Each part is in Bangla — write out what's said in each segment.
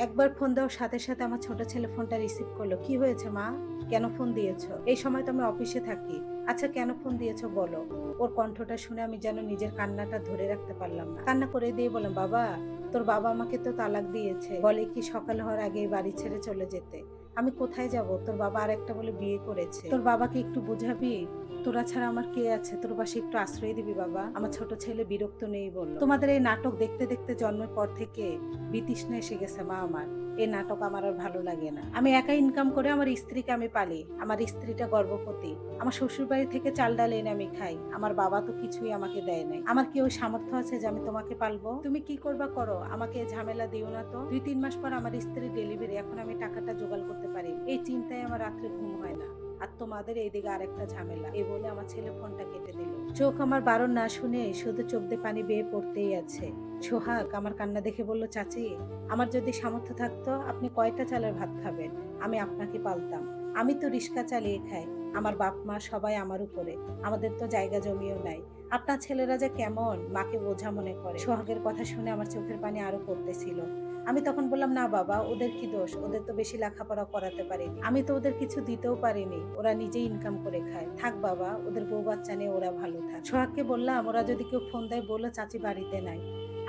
একবার ফোন দেওয়ার সাথে সাথে আমার ছোট ছেলে ফোনটা রিসিভ করলো। কি হয়েছে মা? কেন ফোন দিয়েছো? এই সময় তো আমি অফিসে থাকি। আচ্ছা কেন ফোন দিয়েছো বলো? ওর কণ্ঠটা শুনে আমি যেন নিজের কান্নাটা ধরে রাখতে পারলাম না। কান্না করে দিয়ে বললাম, বাবা তোর বাবা আমাকে তো তালাক দিয়েছে। বলে কি সকাল হওয়ার আগেই বাড়ি ছেড়ে চলে যেতে। আমি কোথায় যাব? তোর বাবা আরেকটা বলে বিয়ে করেছে। তোর বাবাকে একটু বুঝাবি? তোরা ছাড়া আমার কে আছে? তোর পাশে একটু আশ্রয় দিবি বাবা। আমার ছোট ছেলে বিরক্ত নেই বলল। তোমাদের এই নাটক দেখতে দেখতে জন্মের পর থেকে বিতৃষ্ণা এসে গেছে মা আমার। এই নাটক আমার আর ভালো লাগে না। আমি একা ইনকাম করে আমার স্ত্রীকে আমি পালি। আমার স্ত্রীটা গর্ভবতী। আমার শ্বশুর বাড়ি থেকে চাল ডাল এনে আমি খাই। আমার বাবা তো কিছুই আমাকে দেয় নাই। আমার কি ওই সামর্থ্য আছে যে আমি তোমাকে পালবো? তুমি কি করবা করো, আমাকে এই ঝামেলা দিও না তো। 2-3 মাস পর আমার স্ত্রীর ডেলিভারি, এখন আমি টাকাটা জোগাড় করতে পারি। এই চিন্তায় আমার রাত্রে ঘুম হয় না। আর তোমাদের এইদিকে আরেকটা ঝামেলা। এই বলে আমার ছেলে ফোনটা কেটে দিল। চোখ আমার বারণ না শুনে শুধু চোখ দিয়ে পানি বেয়ে পড়তেই আছে। সোহাগ আমার কান্না দেখে বলল, চাচি আমার যদি সামর্থ্য থাকতো আপনি কয়টা চালের ভাত খাবেন, আমি আপনাকে পালতাম। আমি তো রিক্সা চালিয়ে খাই। আমার বাপ মা সবাই আমার উপরে। আমাদের তো জায়গা জমিও নাই। আপনার ছেলেরা যে কেমন মাকে বোঝা মনে করে। সোহাগের কথা শুনে আমার চোখের পানি আরো পড়তেছিল। আমি তখন বললাম, না বাবা, ওদের কি দোষ? ওদের তো বেশি লেখাপড়া করাতে পারিনি। আমি তো ওদের কিছু দিতেও পারিনি। ওরা নিজেই ইনকাম করে খায়। থাক বাবা, ওদের বউ বাচ্চা নিয়ে ওরা ভালো থাক। সোহাগকে বললাম, ওরা যদি কেউ ফোন দেয় বললো চাচি বাড়িতে নাই,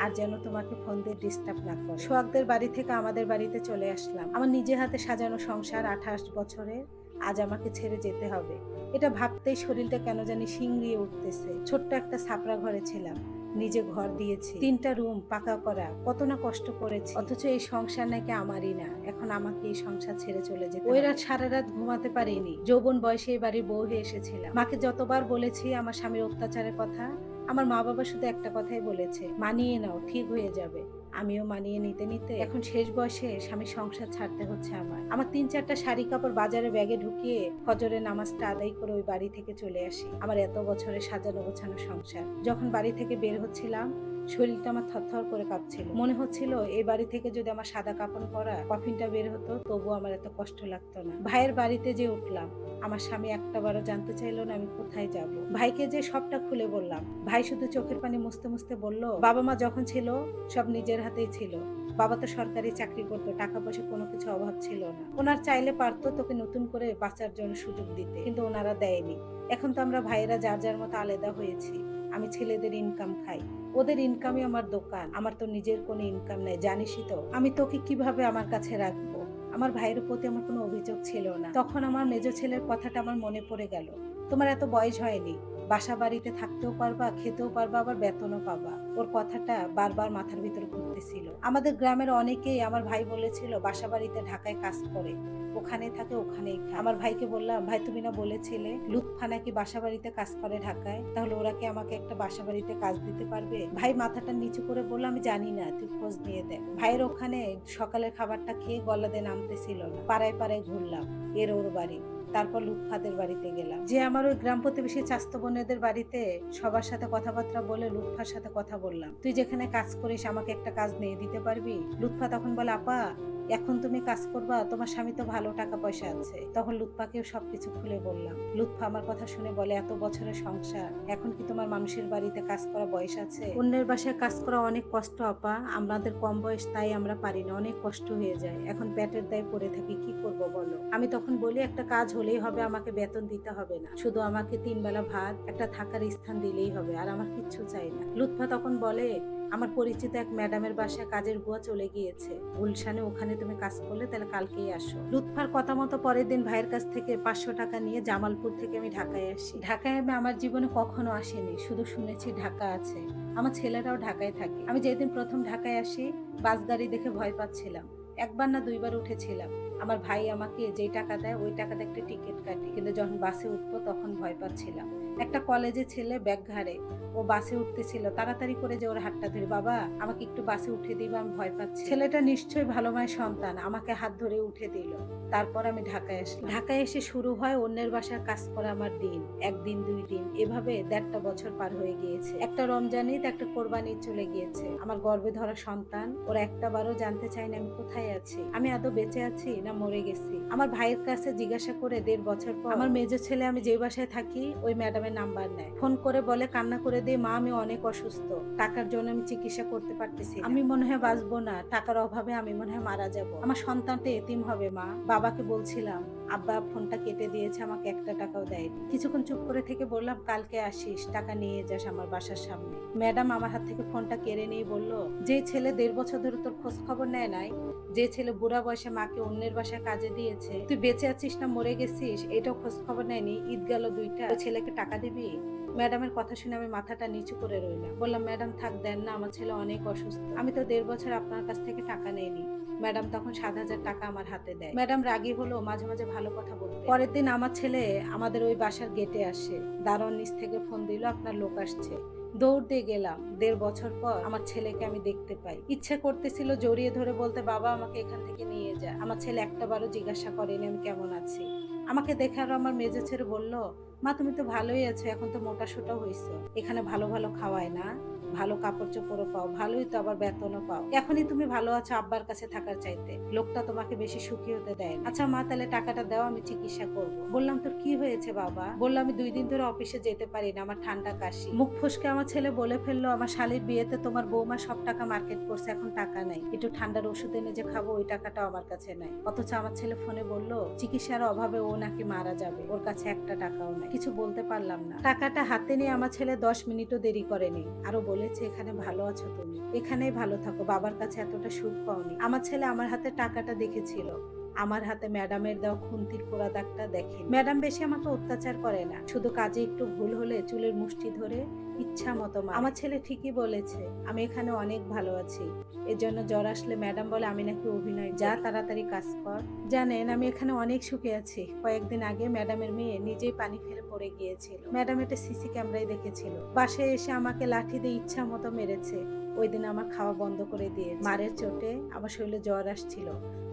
আর যেন তোমাকে ফোন দিয়ে ডিস্টার্ব না করে। সোহাগদের বাড়ি থেকে আমাদের বাড়িতে চলে আসলাম। আমার নিজে হাতে সাজানো সংসার 28 বছরের, আজ আমাকে ছেড়ে যেতে হবে। এটা ভাবতেই শরীরটা কেন জানি শিংড়িয়ে উঠতেছে। ছোট্ট একটা ছাপড়া ঘরে ছিলাম, নিজে ঘর দিয়েছি, 3টা রুম পাকা করা, কত না কষ্ট করেছি। অথচ এই সংসার নাকি আমারই না। এখন আমাকে এই সংসার ছেড়ে চলে যেতে হবে। ওই রাত সারা রাত ঘুমাতে পারিনি। যৌবন বয়সে এই বাড়ির বউ হয়ে এসেছিলাম। মাকে যতবার বলেছি আমার স্বামীর অত্যাচারের কথা, আমার মা বাবা শুধু একটা কথাই বলেছে, মানিয়ে নাও, ঠিক হয়ে যাবে। আমিও মানিয়ে নিতে নিতে এখন শেষ বয়সে স্বামীর সংসার ছাড়তে হচ্ছে আমার 3-4টা শাড়ি কাপড় বাজারে ব্যাগে ঢুকিয়ে ফজরের নামাজটা আদায় করে ওই বাড়ি থেকে চলে আসি। আমার এত বছরের সাজানো গোছানো সংসার। যখন বাড়ি থেকে বের হচ্ছিলাম শরীরটা আমার থরথর করে কাঁপছিল। মনে হচ্ছিল এই বাড়ি থেকে যদি আমার সাদা কাপড় পরা কফিনটা বের হতো তবু আমার এত কষ্ট লাগতো না। ভাইয়ের বাড়িতে যে উঠলাম, আমার স্বামী একটাবারও জানতে চাইলো না আমি কোথায় যাব। ভাইকে যে সবটা খুলে বললাম। ভাই শুধু চোখের পানি মুছতে মুছতে বলল, বাবা মা যখন ছিল সব নিজের হাতেই ছিল। বাবা তো সরকারি চাকরি করতো, টাকা পয়সা কোনো কিছু অভাব ছিল না। ওনার চাইলে পারতো তোকে নতুন করে বাঁচার জন্য সুযোগ দিতে, কিন্তু ওনারা দেয়নি। এখন তো আমরা ভাইয়েরা যার যার মতো আলাদা হয়েছি। আমি ছেলেদের ইনকাম খাই, ওদের ইনকামই আমার দোকান। আমার তো নিজের কোনো ইনকাম নাই, জানিসই তো। আমি তোকে কিভাবে আমার কাছে রাখবো? আমার ভাইয়ের প্রতি আমার কোনো অভিযোগ ছিল না। তখন আমার মেজো ছেলের কথাটা আমার মনে পড়ে গেল। তোমার এত বয়স হয়নি, বাসা বাড়িতে থাকতেও পারবা, খেতেও পারবা, আবার বেতনও পাবা। ওর কথাটা বারবার মাথার ভিতর ঘুরতেছিল। আমাদের গ্রামের অনেকেই আমার ভাই বলেছিল বাসা বাড়িতে ঢাকায় কাজ করে, ওখানে থাকে ওখানেই খায়। আমার ভাইকে বললাম, ভাই তুমি না বলেছিলে লুৎফা নাকি বাসা বাড়িতে কাজ করে ঢাকায়, তাহলে ওরা কি আমাকে একটা বাসা বাড়িতে কাজ দিতে পারবে? ভাই মাথাটা নিচু করে বললো, আমি জানি না, তুই খোঁজ নিয়ে দেখ। ভাইয়ের ওখানে সকালের খাবারটা খেয়ে গলাতে নামতেছিল না। পাড়ায় পাড়ায় ঘুরলাম, এর ওর বাড়ি, তারপর লুৎফাদের বাড়িতে গেলাম। যে আমার ওই গ্রাম প্রতিবেশী চাস্তো বোনেদের বাড়িতে সবার সাথে কথাবার্তা বলে লুৎফার সাথে কথা বললাম। তুই যেখানে কাজ করিস আমাকে একটা কাজ নিয়ে দিতে পারবি? লুৎফা তখন বলে, আপা এখন তুমি কাজ করবা, তোমার স্বামী তো ভালো টাকা পয়সা আছে। তখন লুৎফাকেও সবকিছু খুলে বললাম। লুৎফা আমার কথা শুনে বলে, এত বছরের সংসার, এখন কি তোমার মানুষের বাড়িতে কাজ করা বয়স আছে? অন্যের বাসায় কাজ করা অনেক কষ্ট আপা, আমাদের কম বয়স তাই আমরা পারি না, অনেক কষ্ট হয়ে যায়। এখন পেটের দায়ে পড়ে থাকি, কি করব বলো? আমি তখন বলি, একটা কাজ হলেই হবে, আমাকে বেতন দিতে হবে না, শুধু আমাকে 3 বেলা ভাত, একটা থাকার স্থান দিলেই হবে, আর আমার কিচ্ছু চাই না। লুৎফা তখন বলে, আমার পরিচিত এক ম্যাডামের বাসায় কাজের বুয়া চলে গিয়েছে গুলশানে, ওখানে তুমি কাজ করলে তাহলে কালকেই আসো। লুৎফার কথা মতো পরের দিন ভাইয়ের কাছ থেকে 500 টাকা নিয়ে জামালপুর থেকে আমি ঢাকায় আসি। ঢাকায় আমি আমার জীবনে কখনো আসিনি, শুধু শুনেছি ঢাকা আছে। আমার ছেলেরাও ঢাকায় থাকে। আমি যেদিন প্রথম ঢাকায় আসি বাস গাড়ি দেখে ভয় পাচ্ছিলাম। একবার না 2বার উঠেছিলাম। আমার ভাই আমাকে যেই টাকা দেয় ওই টাকাতে একটা টিকিট কাটি, কিন্তু যখন বাসে উঠবো তখন ভয় পাচ্ছিলাম। একটা কলেজের ছেলে ব্যাগ ঘাড়ে, ও বাসে উঠতেছিল, তাড়াতাড়ি করে যে ওর হাতটা ধরে, বাবা আমাকে একটু বাসে উঠে দিবা, আমি ভয় পাচ্ছি। ছেলেটা নিশ্চয়ই ভালো মায়ের সন্তান, আমাকে হাত ধরে উঠে দিল। তারপর আমি ঢাকায় আসলাম। ঢাকায় এসে শুরু হয় অন্যের বাসায় কাজ করা আমার দিন। 1 দিন 2 দিন এভাবে 1.5টা বছর পার হয়ে গিয়েছে। একটা রমজান ঈদ, একটা কোরবানি ঈদ চলে গিয়েছে। আমার গর্ভে ধরা সন্তান, ওরা একটাবারও জানতে চায়নি আমি কোথায় আছি, আমি আদৌ বেঁচে আছি না মরে গেছি। আমার ভাইয়ের কাছে জিজ্ঞাসা করে 1.5 বছর পর আমার মেজো ছেলে আমি যে বাসায় থাকি ওই ম্যাডামের ফোনের নাম্বার নেয়। ফোন করে বলে কান্না করে দিয়ে, মা আমি অনেক অসুস্থ, টাকার জন্য আমি চিকিৎসা করতে পারতেছি না। আমি মনে হয় বাঁচবো না, টাকার অভাবে আমি মনে হয় মারা যাব, আমার সন্তানটা এতিম হবে মা। বাবাকে বলছিলাম, আব্বা ফোনটা কেটে দিয়েছে, আমাকে একটা টাকাও দেয়নি। কিছুক্ষণ চুপ করে থেকে বললাম, কালকে আসিস, টাকা নিয়ে যাস আমার বাসার সামনে। ম্যাডাম আমার হাত থেকে ফোনটা কেড়ে নিয়ে বলল, যে ছেলে 1.5 বছর ধরে তোর খোঁজ খবর নেয় নাই, যে ছেলে বুড়া বয়সে মাকে অন্যের বাসায় কাজে দিয়েছে, তুই বেঁচে আছিস না মরে গেছিস এটাও খোঁজ খবর নেয়নি, ঈদ গেল 2টা, ওই ছেলেকে টাকা দিবি? ম্যাডামের কথা শুনে আমি মাথাটা নিচু করে রইলাম। বললাম, ম্যাডাম থাক, দেন না, আমার ছেলে অনেক অসুস্থ, আমি তো 1.5 বছর আপনার কাছ থেকে টাকা নেইনি। ম্যাডাম তখন 7,000 টাকা আমার হাতে দেয়। ম্যাডাম রাগী হলো, মাঝে মাঝে ভালো কথা বলতে। পরের দিন আমার ছেলে আমাদের ওই বাসার গেটে আসে, দারোয়ান নিচ থেকে ফোন দিল, আপনার লোক আসছে। দৌড় দিয়ে গেলাম। 1.5 বছর পর আমার ছেলেকে আমি দেখতে পাই। ইচ্ছে করতেছিল জড়িয়ে ধরে বলতে, বাবা আমাকে এখান থেকে নিয়ে যা। আমার ছেলে একটাবারও জিজ্ঞাসা করেনি আমি কেমন আছি। আমাকে দেখে আরো আমার মেজো ছেলে বলল, মা তুমি তো ভালোই আছো, এখন তো মোটা সোটা হইছো, এখানে ভালো ভালো খাওয়ায় না, ভালো কাপড় চোপড়ও পাও, ভালোই তো, আবার বেতনও পাও, এখনই তুমি ভালো আছো আব্বার কাছে থাকার চাইতে, লোকটা তোমাকে বেশি সুখী হতে দেয় না। আচ্ছা মা, তাহলে টাকাটা দাও, আমি চিকিৎসা করব। বললাম, তোর কি হয়েছে বাবা? বললো, আমি 2 দিন ধরে অফিসে যেতে পারি না, আমার ঠান্ডা কাশি। মুখ ফসকে আমার ছেলে বলে ফেললো, আমার শালীর বিয়েতে তোমার বৌমা সব টাকা মার্কেট করছে, এখন টাকা নাই, একটু ঠান্ডার ওষুধ এনে যে খাবো ওই টাকাটাও আমার কাছে নাই। অথচ আমার ছেলে ফোনে বললো চিকিৎসার অভাবে ও নাকি মারা যাবে, ওর কাছে একটা টাকাও নাই। কিছু বলতে পারলাম না। টাকাটা হাতে নিয়ে আমার ছেলে 10 মিনিটও দেরি করেনি, আরো বলেছে, এখানে ভালো আছো তুমি, এখানেই ভালো থাকো, বাবার কাছে এতটা সুখ পাওনি। আমার ছেলে আমার হাতে টাকাটা দেখেছিল, আমার হাতে ম্যাডামের দেওয়া খুন্তির পোড়া দাগটা দেখেন। ম্যাডাম বেশি আমাকে অত্যাচার করে না, শুধু কাজে একটু ভুল হলে চুলের মুষ্টি ধরে ইচ্ছা মতো মারে। আমার ছেলে ঠিকই বলেছে, আমি এখানে অনেক ভালো আছি, এর জন্য জ্বর আসলে ম্যাডাম বলে আমি নাকি অভিনয়, যা তাড়াতাড়ি কাজ কর। জানেন আমি এখানে অনেক সুখে আছি। কয়েকদিন আগে ম্যাডামের মেয়ে নিজেই পানি ফেলে পড়ে গিয়েছিল, ম্যাডাম এটা সিসি ক্যামেরায় দেখেছিল, বাসায় এসে আমাকে লাঠি দিয়ে ইচ্ছা মতো মেরেছে। ওই দিন আমার খাওয়া বন্ধ করে দিয়ে, মারের চোটে আমার শরীরে জ্বর আসছিল।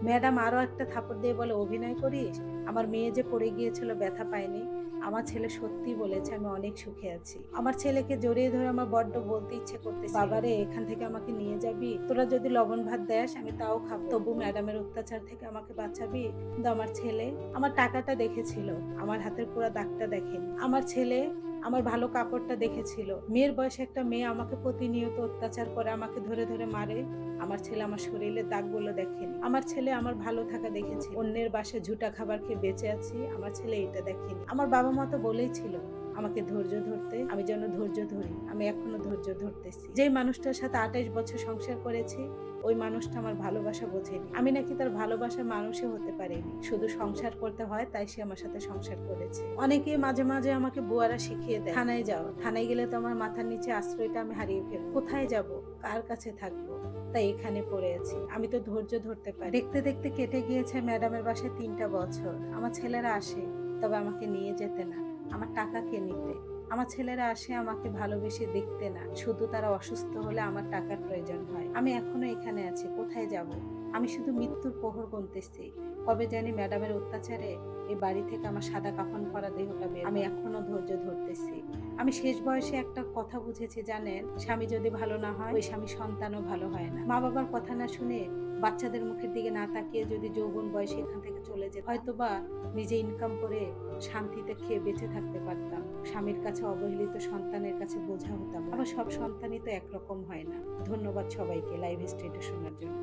ম্যাডাম আরো একটা থাপড় দিয়ে বলে, অভিনয় করিস? আমার মেয়ে যে পড়ে গিয়েছিল ব্যথা পায়নি। আমার ছেলে সত্যি বলেছে, আমি অনেক সুখে আছি। আমার ছেলেকে জড়িয়ে ধরে আমার বড্ড বলতে ইচ্ছে করতেছে, বাবারে এখান থেকে আমাকে নিয়ে যাবি, তোরা যদি লবণ ভাত দেস আমি তাও খাবো, তবু ম্যাডামের অত্যাচার থেকে আমাকে বাঁচাবি। কিন্তু আমার ছেলে আমার টাকাটা দেখেছিল, আমার হাতের পুরো দাগটা দেখেন। আমার ছেলে আমার ভালো কাপড়টা দেখেছিল। মেয়ের বয়সে একটা মেয়ে আমাকে প্রতিনিয়ত অত্যাচার করে, আমাকে ধরে ধরে মারে। আমার ছেলে আমার শরীরে দাগগুলো দেখেনি। আমার ছেলে আমার ভালো থাকা দেখেছে, অন্যের বাসায় ঝুটা খাবার খেয়ে বেঁচে আছি, আমার ছেলে এটা দেখেনি। আমার বাবা মা তো বলেই ছিল আমাকে ধৈর্য ধরতে, আমি যেন ধৈর্য ধরি, আমি এখনো ধৈর্য ধরতেছি। যে মানুষটার সাথে 28 বছর সংসার করেছি, ওই মানুষটা আমার ভালোবাসা বোঝেনি, আমি নাকি তার ভালোবাসার মানুষই হতে পারিনি, শুধু সংসার করতে হয় তাই সে আমার সাথে সংসার করেছে। অনেকেই মাঝে মাঝে আমাকে বুয়ারা শিখিয়ে দেয়, থানায় যাও, থানায় গেলে তো আমার মাথার নিচে আশ্রয়টা আমি হারিয়ে ফেলবো, কোথায় যাব, কার কাছে থাকবো, তাই এখানে পড়ে আছি। আমি তো ধৈর্য ধরতে পারি। দেখতে দেখতে কেটে গিয়েছে ম্যাডামের বাসায় 3টা বছর। আমার ছেলেরা আসে, তবে আমাকে নিয়ে যেতে না, আমার টাকা কে নিতে। আমার ছেলেরা আসে আমাকে ভালোবেসে দেখতে না, শুধু তারা অসুস্থ হলে আমার টাকার প্রয়োজন হয়। আমি এখনো এখানে আছি, কোথায় যাব? আমি শুধু মৃত্যুর প্রহর গুনতেছি, কবে জানি ম্যাডামের অত্যাচারে এই বাড়ি থেকে আমার সাদা কাফন পরা দেহটা বের। আমি এখনো ধৈর্য ধরতেছি। আমি শেষ বয়সে একটা কথা বুঝেছি জানেন, স্বামী যদি ভালো না হয়, ওই স্বামী সন্তানও ভালো হয় না। মা বাবার কথা না শুনে, বাচ্চাদের মুখের দিকে না তাকিয়ে যদি যৌবন বয়সে এখান থেকে চলে যেত, হয়তোবা নিজে ইনকাম করে শান্তিতে খেয়ে বেঁচে থাকতে পারতাম, স্বামীর কাছে অবহেলিত, সন্তানের কাছে বোঝা হতাম। আবার সব সন্তানই তো একরকম হয় না। ধন্যবাদ সবাইকে লাইভ স্টেটে শোনার জন্য।